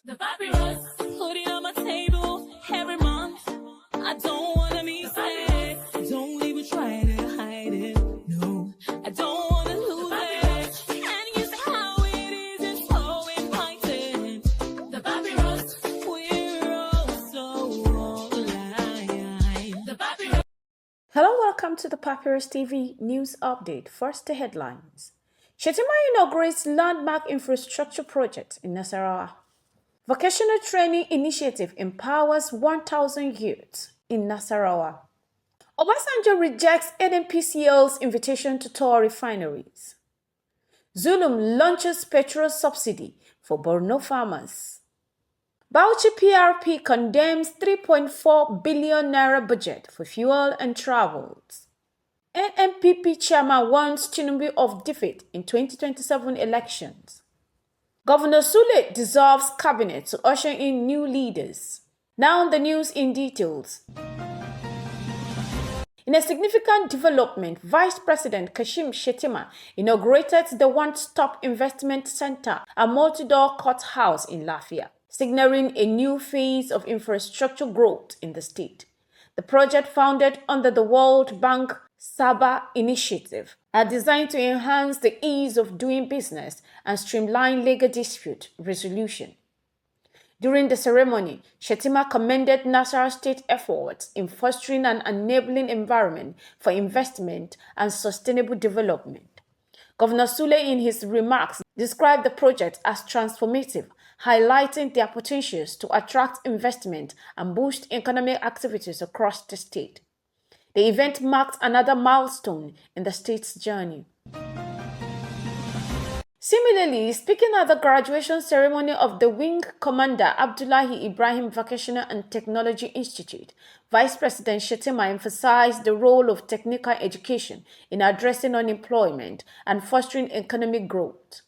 The papyrus, put it on my table every month. I don't wanna be sad. Don't even try to hide it. No, I don't wanna lose it. And you see how it is, it's so inviting. The papyrus, we're all so alive. The papyrus. Hello, welcome to the Papyrus TV News Update. First, the headlines. Shettima inaugurates landmark infrastructure project in Nasarawa. Vocational training initiative empowers 1,000 youths in Nasarawa. Obasanjo rejects NNPCL's invitation to tour refineries. Zulum launches petrol subsidy for Borno farmers. Bauchi PRP condemns 3.4 billion naira budget for fuel and travels. NNPP chairman warns Tinubu of defeat in 2027 elections. Governor Sule dissolves cabinet to usher in new leaders. Now the news in details. In a significant development, Vice President Kashim Shettima inaugurated the One-Stop Investment Center, a multi-door courthouse in Lafia, signaling a new phase of infrastructure growth in the state. The project, founded under the World Bank Saba initiative, are designed to enhance the ease of doing business and streamline legal dispute resolution. During the ceremony, Shettima commended Nasarawa State efforts in fostering an enabling environment for investment and sustainable development. Governor Sule, in his remarks, described the project as transformative, highlighting their potentials to attract investment and boost economic activities across the state. The event marked another milestone in the state's journey. Similarly, speaking at the graduation ceremony of the Wing Commander Abdullahi Ibrahim Vocational and Technology Institute, Vice President Shettima emphasized the role of technical education in addressing unemployment and fostering economic growth.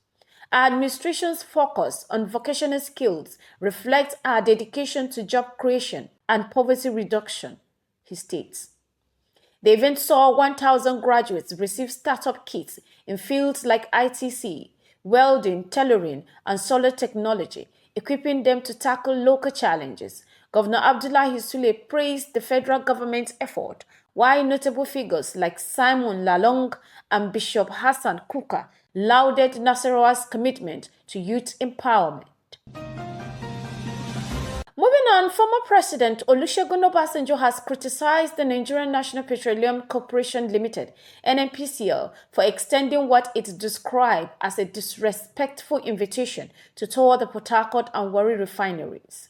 Our administration's focus on vocational skills reflects our dedication to job creation and poverty reduction, he states. The event saw 1,000 graduates receive startup kits in fields like ITC, welding, tailoring, and solar technology, equipping them to tackle local challenges. Governor Abdullahi Sule praised the federal government's effort, while notable figures like Simon Lalong and Bishop Hassan Kuka lauded Nasarawa's commitment to youth empowerment. Moving on, former President Olusegun Obasanjo has criticized the Nigerian National Petroleum Corporation Limited, NNPCL, for extending what it described as a disrespectful invitation to tour the Port Harcourt and Warri refineries.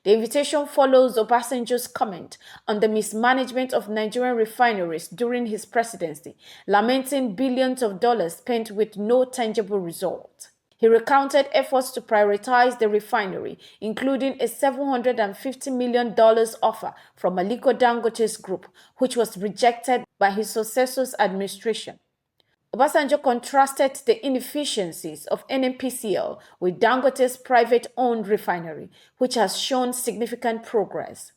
The invitation follows Obasanjo's comment on the mismanagement of Nigerian refineries during his presidency, lamenting billions of dollars spent with no tangible result. He recounted efforts to prioritize the refinery, including a $750 million offer from Aliko Dangote's group, which was rejected by his successor's administration. Obasanjo contrasted the inefficiencies of NNPCL with Dangote's private-owned refinery, which has shown significant progress.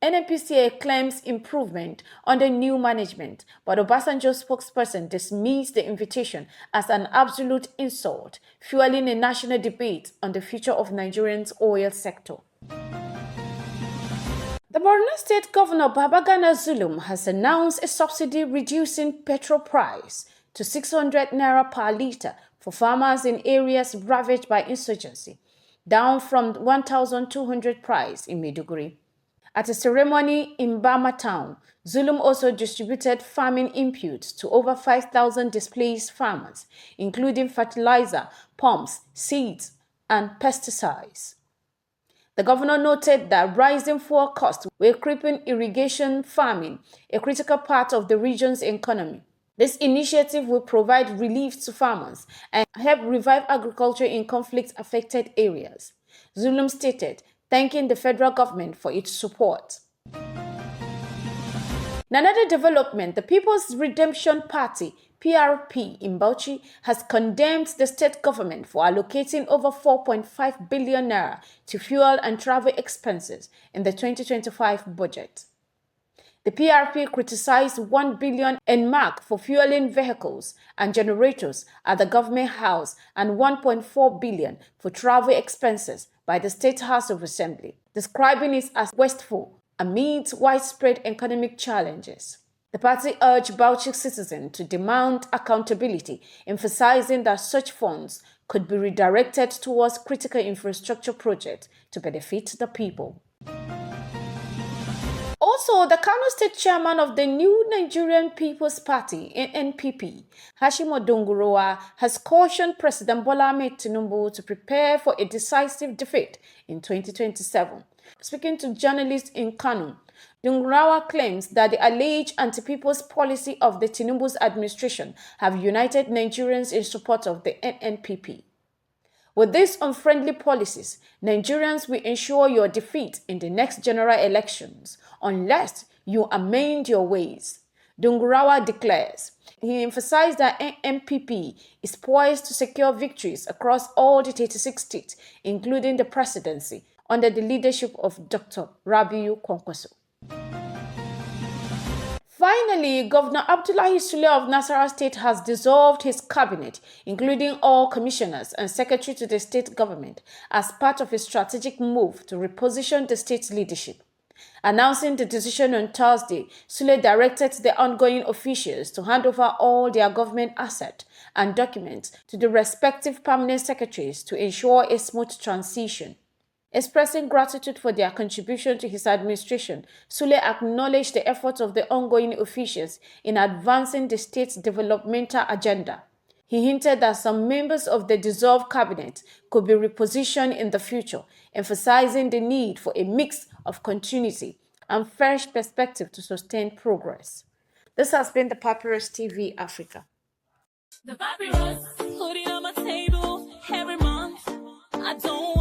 NNPCL claims improvement under new management, but Obasanjo's spokesperson dismissed the invitation as an absolute insult, fueling a national debate on the future of Nigeria's oil sector. The Borno State Governor Babagana Zulum has announced a subsidy reducing petrol price to 600 naira per litre for farmers in areas ravaged by insurgency, down from 1,200 price in Maiduguri. At a ceremony in Bama town, Zulum also distributed farming inputs to over 5,000 displaced farmers, including fertilizer, pumps, seeds, and pesticides. The governor noted that rising fuel costs were crippling irrigation farming, a critical part of the region's economy. This initiative will provide relief to farmers and help revive agriculture in conflict-affected areas, Zulum stated, thanking the federal government for its support. In another development, the People's Redemption Party, PRP, in Bauchi has condemned the state government for allocating over 4.5 billion naira to fuel and travel expenses in the 2025 budget. The PRP criticized 1 billion in mark for fueling vehicles and generators at the government house and 1.4 billion for travel expenses by the State House of Assembly, describing it as wasteful amid widespread economic challenges. The party urged Bauchi citizens to demand accountability, emphasizing that such funds could be redirected towards critical infrastructure projects to benefit the people. Also, the Kano State Chairman of the New Nigerian People's Party, NNPP, Hashim Odungurowa, has cautioned President Bola Ahmed Tinubu to prepare for a decisive defeat in 2027. Speaking to journalists in Kano, Dungurowa claims that the alleged anti-people's policy of the Tinubu's administration have united Nigerians in support of the NNPP. With these unfriendly policies, Nigerians will ensure your defeat in the next general elections unless you amend your ways, Dungurowa declares. He emphasized that NPP is poised to secure victories across all the 36 states, including the presidency, under the leadership of Dr. Rabiu Kwankwaso. Finally, Governor Abdullahi Sule of Nasarawa State has dissolved his cabinet, including all commissioners and secretary to the state government, as part of a strategic move to reposition the state's leadership. Announcing the decision on Thursday, Sule directed the ongoing officials to hand over all their government assets and documents to the respective permanent secretaries to ensure a smooth transition. Expressing gratitude for their contribution to his administration, Sule acknowledged the efforts of the ongoing officials in advancing the state's developmental agenda. He hinted that some members of the dissolved cabinet could be repositioned in the future, emphasizing the need for a mix of continuity and fresh perspective to sustain progress. This has been the Papyrus TV Africa. The papyrus, put it on my table every month. I don't